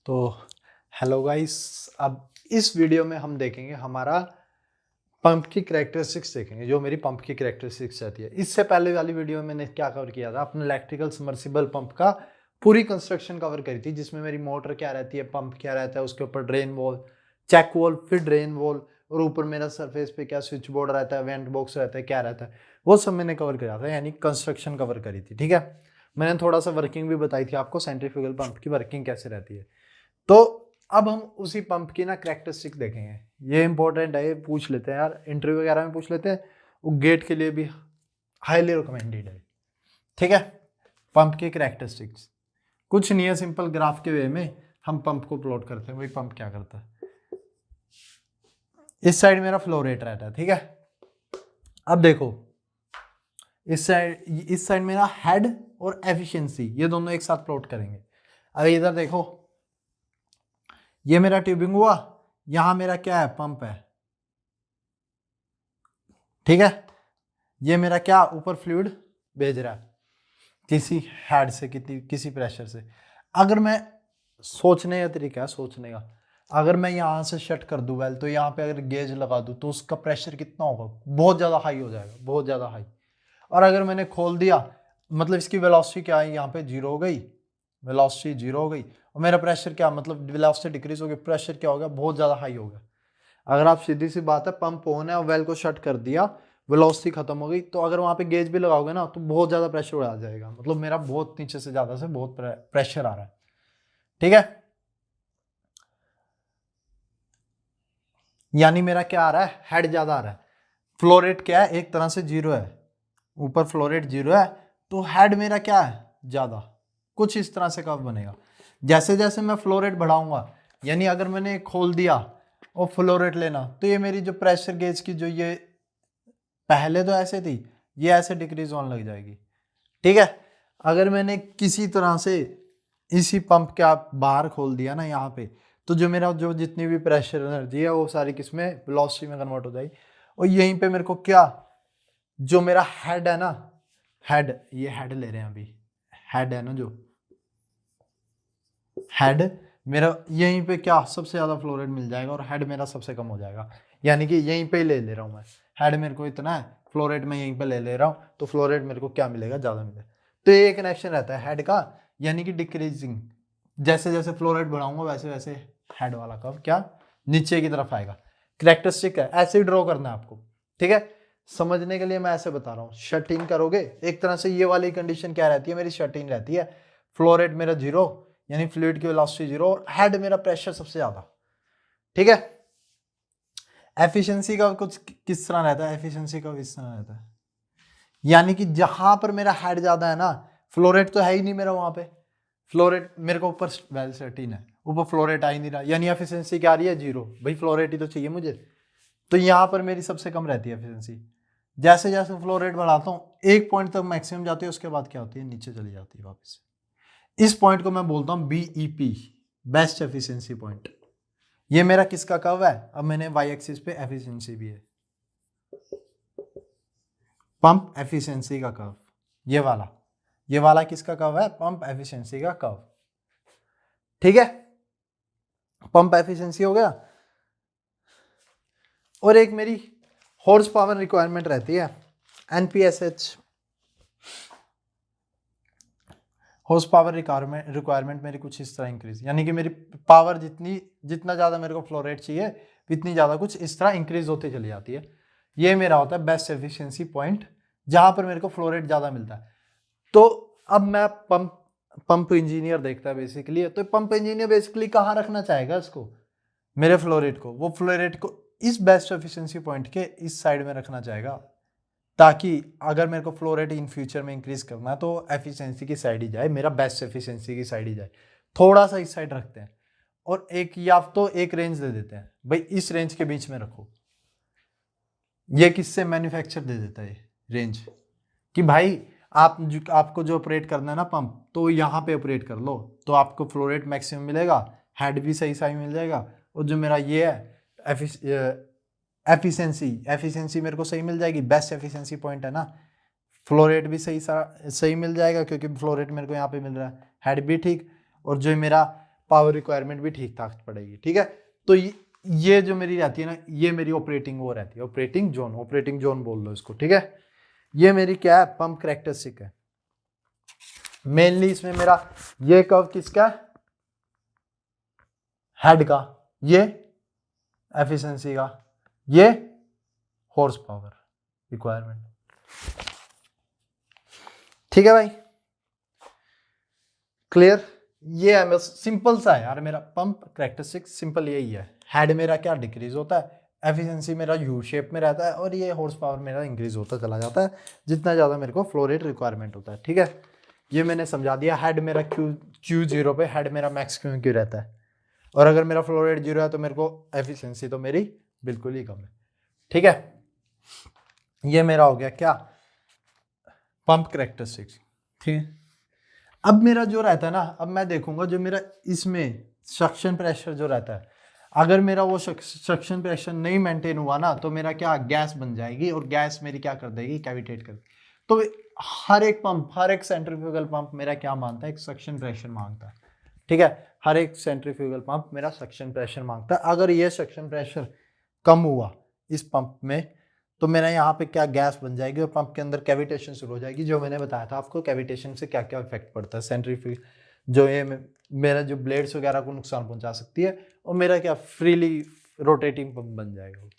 तो hello guys, अब इस वीडियो में हम देखेंगे हमारा पंप की कैरेक्टरिस्टिक्स देखेंगे, जो मेरी पंप की कैरेक्टरिस्टिक्स रहती है। इससे पहले वाली वीडियो में मैंने क्या कवर किया था, अपने इलेक्ट्रिकल सबमर्सिबल पंप का पूरी कंस्ट्रक्शन कवर करी थी, जिसमें मेरी मोटर क्या रहती है, पंप क्या रहता है, उसके ऊपर ड्रेन वॉल, चेक वॉल, फिर ड्रेन वॉल, और ऊपर मेरा सरफेस पे क्या स्विच बोर्ड रहता है, वेंट बॉक्स रहता है, क्या रहता है, वो सब मैंने कवर किया था, यानी कंस्ट्रक्शन कवर करी थी। ठीक है, मैंने थोड़ा सा वर्किंग भी बताई थी आपको, सेंट्रीफ्यूगल पंप की वर्किंग कैसे रहती है। तो अब हम उसी पंप की ना कैरेक्टरिस्टिक देखेंगे। ये इंपॉर्टेंट है, ये पूछ लेते हैं यार, इंटरव्यू वगैरह में पूछ लेते हैं, वो गेट के लिए भी हाईली रिकमेंडेड है। ठीक है, पंप की कैरेक्टरिस्टिक्स कुछ नहीं है, सिंपल ग्राफ के वे में हम पंप को प्लॉट करते हैं। वही पंप क्या करता है, इस साइड मेरा फ्लो रेट रहता है। ठीक है, अब देखो इस साइड मेरा हेड और एफिशिएंसी, ये दोनों एक साथ प्लॉट करेंगे। अब इधर देखो, ये मेरा ट्यूबिंग हुआ, यहां मेरा क्या है, पंप है। ठीक है, ये मेरा क्या ऊपर फ्लूइड भेज रहा है किसी हेड से, किसी प्रेशर से। अगर मैं सोचने का तरीका है सोचने का, अगर मैं यहां से शट कर दूं वेल, तो यहाँ पे अगर गेज लगा दूं तो उसका प्रेशर कितना होगा, बहुत ज्यादा हाई हो जाएगा, बहुत ज्यादा हाई। और अगर मैंने खोल दिया, मतलब इसकी वेलोसिटी क्या है, यहाँ पे जीरो हो गई, वेलोसिटी जीरो हो गई, और मेरा प्रेशर क्या, मतलब वेलोसिटी डिक्रीज हो गई, प्रेशर क्या हो गया, बहुत ज्यादा हाई हो गया। अगर आप सीधी सी बात है, पंप ऑन है और वेल को शट कर दिया, वेलोसिटी खत्म हो गई, तो अगर वहां पे गेज भी लगाओगे ना तो बहुत ज्यादा प्रेशर आ जाएगा, मतलब मेरा बहुत नीचे से ज्यादा से बहुत प्रेशर आ रहा है। ठीक है, यानी मेरा क्या आ रहा है, हेड ज्यादा आ रहा है। फ्लो रेट क्या है, एक तरह से जीरो है, ऊपर फ्लो रेट जीरो है, तो हेड मेरा क्या है, ज्यादा। कुछ इस तरह से कर्व बनेगा। जैसे जैसे मैं फ्लो रेट बढ़ाऊंगा, यानी अगर मैंने खोल दिया और फ्लो रेट लेना, तो ये मेरी जो प्रेशर गेज की जो ये पहले तो ऐसे थी, ये ऐसे डिक्रीज होने लग जाएगी। ठीक है, अगर मैंने किसी तरह से इसी पंप के आप बाहर खोल दिया ना यहाँ पे, तो जो मेरा जो जितनी भी प्रेशर एनर्जी है वो सारी किसमें, वेलोसिटी में कन्वर्ट हो जाएगी। और यहीं पे मेरे को क्या, जो मेरा हेड है ना, हेड, ये हेड ले रहे हैं अभी, हेड है ना, जो हेड मेरा यहीं पे क्या सबसे ज्यादा फ्लो रेट मिल जाएगा, और हेड मेरा सबसे कम हो जाएगा। यानी कि यहीं पे ही ले रहा हूं मैं, हेड मेरे को इतना है, फ्लो रेट मैं यहीं पे ले रहा हूं, तो फ्लो रेट मेरे को क्या मिलेगा, ज्यादा मिलेगा। तो ये कनेक्शन रहता है हेड का, यानी कि डिक्रीजिंग। जैसे जैसे फ्लो रेट बढ़ाऊंगा वैसे वैसे हेड वाला कर्व क्या, नीचे की तरफ आएगा। कैरेक्टरिस्टिक है, ऐसे ही ड्रॉ करना है आपको। ठीक है, समझने के लिए मैं ऐसे बता रहा हूँ। शट इन करोगे, एक तरह से ये वाली कंडीशन क्या रहती है, मेरी शट इन रहती है, फ्लो रेट मेरा जीरो, यानी फ्लूइड की वेलोसिटी जीरो, और हेड मेरा प्रेशर सबसे ज्यादा। ठीक है, एफिशिएंसी का कुछ किस तरह रहता है, एफिशिएंसी का किस तरह रहता है, यानी कि जहां पर मेरा हेड ज्यादा है ना, फ्लो रेट तो है ही नहीं मेरा वहां पे, फ्लो रेट मेरे को ऊपर वेल सेटिन है, ऊपर फ्लो रेट आ ही नहीं रहा, यानी एफिशिएंसी क्या आ रही है, जीरो। भाई फ्लो रेट ही तो चाहिए मुझे, तो यहां पर मेरी सबसे कम रहती है एफिशिएंसी। जैसे जैसे फ्लो रेट बढ़ाता हूँ, एक पॉइंट तक मैक्सिमम जाती है, उसके बाद क्या होती है, नीचे चली जाती है वापस। इस पॉइंट को मैं बोलता हूं बीईपी, बेस्ट एफिशिएंसी पॉइंट। ये मेरा किसका कर्व है, अब मैंने वाई एक्सिस पे एफिशिएंसी भी है, पंप एफिशिएंसी का कर्व, ये वाला किसका कर्व है, पंप एफिशिएंसी का कर्व। ठीक है, पंप एफिशिएंसी हो गया। और एक मेरी हॉर्स पावर रिक्वायरमेंट रहती है, एनपीएसएच। हॉर्स पावर रिक्वायरमेंट मेरी कुछ इस तरह इंक्रीज, यानी कि मेरी पावर जितना ज्यादा मेरे को फ्लो रेट चाहिए, इतनी ज्यादा कुछ इस तरह इंक्रीज होती चली जाती है। ये मेरा होता है बेस्ट एफिशिएंसी पॉइंट, जहां पर मेरे को फ्लो रेट ज्यादा मिलता है। तो अब मैं पंप इंजीनियर देखता है बेसिकली, तो पंप इंजीनियर बेसिकली कहाँ रखना चाहेगा इसको, मेरे फ्लो रेट को, वो फ्लो रेट को इस बेस्ट एफिशिएंसी पॉइंट के इस साइड में रखना चाहेगा, ताकि अगर मेरे को फ्लो रेट इन फ्यूचर में इंक्रीज करना है तो एफिशिएंसी की साइड ही जाए, मेरा बेस्ट एफिशिएंसी की साइड ही जाए। थोड़ा सा इस साइड रखते हैं, और एक या तो एक रेंज दे देते हैं, भाई इस रेंज के बीच में रखो। ये किससे मैन्युफैक्चर दे देता है रेंज, कि भाई आपको जो ऑपरेट करना है ना पंप, तो यहाँ पे ऑपरेट कर लो, तो आपको फ्लो रेट मैक्सिमम मिलेगा, हेड भी सही सही मिल जाएगा, और जो मेरा ये है एफिशिएंसी मेरे को सही मिल जाएगी, बेस्ट एफिशिएंसी पॉइंट है ना, फ्लो रेट भी सही मिल जाएगा, क्योंकि फ्लो रेट मेरे को यहाँ पे मिल रहा है, हेड भी ठीक, और जो मेरा पावर रिक्वायरमेंट भी ठीक ठाक पड़ेगी। ठीक है, तो ये जो मेरी रहती है ना, ये मेरी ऑपरेटिंग वो रहती है, ऑपरेटिंग जोन बोल लो इसको। ठीक है, ये मेरी क्या है, पंप कैरेक्टरिस्टिक है। मेनली इसमें मेरा ये कर्व किसका है, हेड का, ये एफिशिएंसी का, ये हॉर्स पावर रिक्वायरमेंट। ठीक है भाई, क्लियर। ये है, सिंपल सा है यार मेरा पंप कैरेक्टरिस्टिक, सिंपल यही है। हेड मेरा क्या डिक्रीज होता है, एफिशिएंसी मेरा यू शेप में रहता है, और ये हॉर्स पावर मेरा इंक्रीज होता चला जाता है जितना ज़्यादा मेरे को फ्लो रेट रिक्वायरमेंट होता है। ठीक है, ये मैंने समझा दिया। हेड मेरा क्यू जीरो पे हेड मेरा मैक्स क्यों रहता है, और अगर मेरा फ्लो रेट जीरो है तो मेरे को एफिशिएंसी तो मेरी बिल्कुल ही कम है। ठीक है, ये मेरा हो गया क्या, पंप कैरेक्टरिस्टिक्स। ठीक है, अब मेरा जो रहता है ना, अब मैं देखूंगा जो मेरा इसमें सक्शन प्रेशर जो रहता है, अगर मेरा वो सक्शन प्रेशर नहीं मेंटेन हुआ ना, तो मेरा क्या, गैस बन जाएगी, और गैस मेरी क्या कर देगी, कैविटेट कर। तो हर एक पंप, हर एक सेंट्रीफ्यूगल पंप मेरा क्या मांगता है, एक सक्शन प्रेशर मांगता है। ठीक है, हर एक सेंट्रीफ्यूगल पंप मेरा सक्शन प्रेशर मांगता है। अगर ये सक्शन प्रेशर कम हुआ इस पंप में, तो मेरा यहाँ पे क्या, गैस बन जाएगी, और पंप के अंदर कैविटेशन शुरू हो जाएगी। जो मैंने बताया था आपको, कैविटेशन से क्या क्या इफेक्ट पड़ता है, सेंट्रीफ्यूगल जो ये मेरा जो ब्लेड्स वगैरह को नुकसान पहुंचा सकती है, और मेरा क्या फ्रीली रोटेटिंग पंप बन जाएगा।